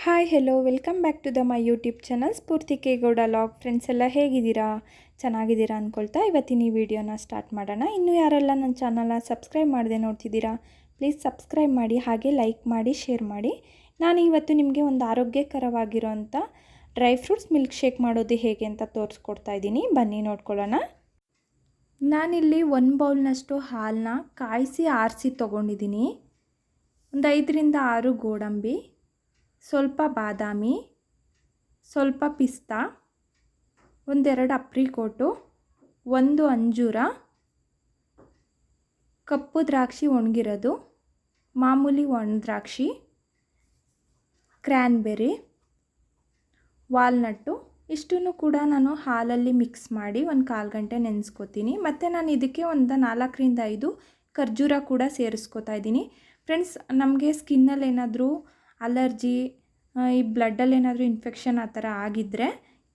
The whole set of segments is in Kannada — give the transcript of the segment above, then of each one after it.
Hi hello welcome back to the my YouTube channel Spoorthi K Gowda log. Friends ಎಲ್ಲ ಹೇಗಿದ್ದೀರಾ? ಚೆನ್ನಾಗಿದ್ದೀರಾ ಅಂದ್ಕೊಳ್ತಾ ಇವತ್ತಿನ ಈ ವಿಡಿಯೋನ ಸ್ಟಾರ್ಟ್ ಮಾಡೋಣ. ಇನ್ನೂ ಯಾರೆಲ್ಲ ನನ್ನ ಚಾನಲ್ನ ಸಬ್ಸ್ಕ್ರೈಬ್ ಮಾಡದೆ ನೋಡ್ತಿದ್ದೀರಾ ಪ್ಲೀಸ್ ಸಬ್ಸ್ಕ್ರೈಬ್ ಮಾಡಿ, ಹಾಗೆ ಲೈಕ್ ಮಾಡಿ, ಶೇರ್ ಮಾಡಿ. ನಾನು ಇವತ್ತು ನಿಮಗೆ ಒಂದು ಆರೋಗ್ಯಕರವಾಗಿರೋಂಥ ಡ್ರೈ ಫ್ರೂಟ್ಸ್ ಮಿಲ್ಕ್ ಶೇಕ್ ಮಾಡೋದು ಹೇಗೆ ಅಂತ ತೋರಿಸ್ಕೊಡ್ತಾ ಇದ್ದೀನಿ. ಬನ್ನಿ ನೋಡ್ಕೊಳ್ಳೋಣ. ನಾನಿಲ್ಲಿ 1 ಬೌಲ್ನಷ್ಟು ಹಾಲನ್ನ ಕಾಯಿಸಿ ಆರಿಸಿ ತೊಗೊಂಡಿದ್ದೀನಿ. ಒಂದು 5ರಿಂದ 6 ಗೋಡಂಬಿ, ಸ್ವಲ್ಪ ಬಾದಾಮಿ, ಸ್ವಲ್ಪ ಪಿಸ್ತಾ, ಒಂದೆರಡು ಅಪ್ರಿಕೋಟು, ಒಂದು ಅಂಜೂರ, ಕಪ್ಪು ದ್ರಾಕ್ಷಿ ಒಣಗಿರೋದು, ಮಾಮೂಲಿ ಒಣ ದ್ರಾಕ್ಷಿ, ಕ್ರ್ಯಾನ್ಬೆರಿ, ವಾಲ್ನಟ್ಟು ಇಷ್ಟನ್ನು ಕೂಡ ನಾನು ಹಾಲಲ್ಲಿ ಮಿಕ್ಸ್ ಮಾಡಿ ಒಂದು 1/4 ಗಂಟೆ ನೆನೆಸ್ಕೋತೀನಿ. ಮತ್ತು ನಾನು ಇದಕ್ಕೆ ಒಂದು 4ರಿಂದ 5 ಖರ್ಜೂರ ಕೂಡ ಸೇರಿಸ್ಕೋತಾ ಇದ್ದೀನಿ. ಫ್ರೆಂಡ್ಸ್, ನಮಗೆ ಸ್ಕಿನ್ನಲ್ಲಿ ಏನಾದರೂ ಅಲರ್ಜಿ, ಈ ಬ್ಲಡ್ಡಲ್ಲಿ ಏನಾದರೂ ಇನ್ಫೆಕ್ಷನ್ ಆ ಥರ ಆಗಿದ್ದರೆ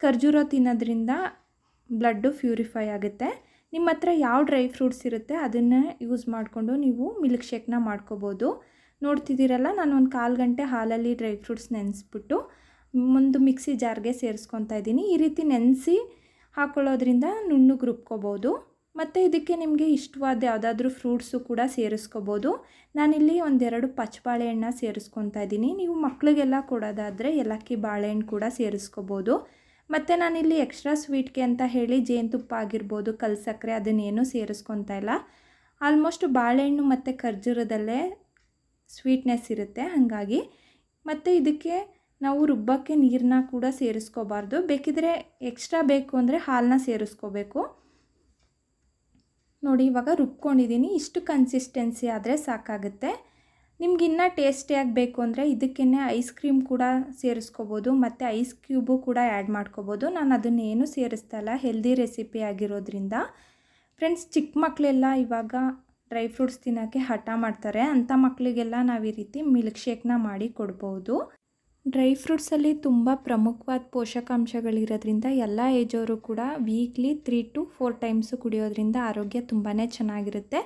ಖರ್ಜೂರ ತಿನ್ನೋದ್ರಿಂದ ಬ್ಲಡ್ಡು ಪ್ಯೂರಿಫೈ ಆಗುತ್ತೆ. ನಿಮ್ಮ ಹತ್ರ ಯಾವ ಡ್ರೈ ಫ್ರೂಟ್ಸ್ ಇರುತ್ತೆ ಅದನ್ನು ಯೂಸ್ ಮಾಡಿಕೊಂಡು ನೀವು ಮಿಲ್ಕ್ ಶೇಕ್ನ ಮಾಡ್ಕೋಬೋದು. ನೋಡ್ತಿದ್ದೀರಲ್ಲ, ನಾನು ಒಂದು 1/4 ಗಂಟೆ ಹಾಲಲ್ಲಿ ಡ್ರೈ ಫ್ರೂಟ್ಸ್ ನೆನೆಸ್ಬಿಟ್ಟು ಒಂದು ಮಿಕ್ಸಿ ಜಾರ್ಗೆ ಸೇರಿಸ್ಕೊತಾ ಇದ್ದೀನಿ. ಈ ರೀತಿ ನೆನೆಸಿ ಹಾಕ್ಕೊಳ್ಳೋದ್ರಿಂದ ನುಣ್ಣಗೆ ರುಬ್ಕೋಬೋದು. ಮತ್ತು ಇದಕ್ಕೆ ನಿಮಗೆ ಇಷ್ಟವಾದ ಯಾವುದಾದ್ರೂ ಫ್ರೂಟ್ಸು ಕೂಡ ಸೇರಿಸ್ಕೋಬೋದು. ನಾನಿಲ್ಲಿ ಒಂದೆರಡು ಪಚ್ಚಬಾಳೆಹಣ್ಣು ಸೇರಿಸ್ಕೊತಾ ಇದ್ದೀನಿ. ನೀವು ಮಕ್ಕಳಿಗೆಲ್ಲ ಕೊಡೋದಾದರೆ ಏಲಕ್ಕಿ ಬಾಳೆಹಣ್ಣು ಕೂಡ ಸೇರಿಸ್ಕೋಬೋದು. ಮತ್ತು ನಾನಿಲ್ಲಿ ಎಕ್ಸ್ಟ್ರಾ ಸ್ವೀಟ್ಗೆ ಅಂತ ಹೇಳಿ ಜೇನುತುಪ್ಪ ಆಗಿರ್ಬೋದು, ಕಲ್ಸಕ್ಕರೆ ಅದನ್ನೇನು ಸೇರಿಸ್ಕೊತಾ ಇಲ್ಲ. ಆಲ್ಮೋಸ್ಟ್ ಬಾಳೆಹಣ್ಣು ಮತ್ತು ಖರ್ಜೂರದಲ್ಲೇ ಸ್ವೀಟ್ನೆಸ್ ಇರುತ್ತೆ ಹಾಗಾಗಿ. ಮತ್ತು ಇದಕ್ಕೆ ನಾವು ರುಬ್ಬಕ್ಕೆ ನೀರನ್ನ ಕೂಡ ಸೇರಿಸ್ಕೋಬಾರ್ದು. ಬೇಕಿದ್ರೆ ಎಕ್ಸ್ಟ್ರಾ ಬೇಕು ಅಂದರೆ ಹಾಲನ್ನ ಸೇರಿಸ್ಕೋಬೇಕು. ನೋಡಿ, ಇವಾಗ ರುಬ್ಕೊಂಡಿದ್ದೀನಿ. ಇಷ್ಟು ಕನ್ಸಿಸ್ಟೆನ್ಸಿ ಆದರೆ ಸಾಕಾಗುತ್ತೆ. ನಿಮ್ಗಿನ್ನೂ ಟೇಸ್ಟಿಯಾಗಿ ಬೇಕು ಅಂದರೆ ಇದಕ್ಕೇ ಐಸ್ ಕ್ರೀಮ್ ಕೂಡ ಸೇರಿಸ್ಕೋಬೋದು ಮತ್ತು ಐಸ್ ಕ್ಯೂಬು ಕೂಡ ಆ್ಯಡ್ ಮಾಡ್ಕೋಬೋದು. ನಾನು ಅದನ್ನೇನು ಸೇರಿಸ್ತಾ ಇಲ್ಲ, ಹೆಲ್ದಿ ರೆಸಿಪಿ ಆಗಿರೋದ್ರಿಂದ. ಫ್ರೆಂಡ್ಸ್, ಚಿಕ್ಕ ಮಕ್ಕಳೆಲ್ಲ ಇವಾಗ ಡ್ರೈ ಫ್ರೂಟ್ಸ್ ತಿನ್ನೋಕ್ಕೆ ಹಠ ಮಾಡ್ತಾರೆ. ಅಂಥ ಮಕ್ಕಳಿಗೆಲ್ಲ ನಾವು ಈ ರೀತಿ ಮಿಲ್ಕ್ ಶೇಕ್ನ ಮಾಡಿ ಕೊಡ್ಬೋದು. ಡ್ರೈ ಫ್ರೂಟ್ಸಲ್ಲಿ ತುಂಬ ಪ್ರಮುಖವಾದ ಪೋಷಕಾಂಶಗಳಿರೋದ್ರಿಂದ ಎಲ್ಲ ಏಜವರು ಕೂಡ ವೀಕ್ಲಿ 3 to 4 ಟೈಮ್ಸು ಕುಡಿಯೋದ್ರಿಂದ ಆರೋಗ್ಯ ತುಂಬಾ ಚೆನ್ನಾಗಿರುತ್ತೆ.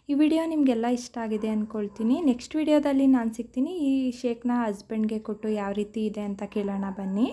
ಈ ವಿಡಿಯೋ ನಿಮಗೆಲ್ಲ ಇಷ್ಟ ಆಗಿದೆ ಅಂದ್ಕೊಳ್ತೀನಿ. ನೆಕ್ಸ್ಟ್ ವಿಡಿಯೋದಲ್ಲಿ ನಾನು ಸಿಗ್ತೀನಿ. ಈ ಶೇಕ್ನ ಹಸ್ಬೆಂಡ್ಗೆ ಕೊಟ್ಟು ಯಾವ ರೀತಿ ಇದೆ ಅಂತ ಕೇಳೋಣ ಬನ್ನಿ.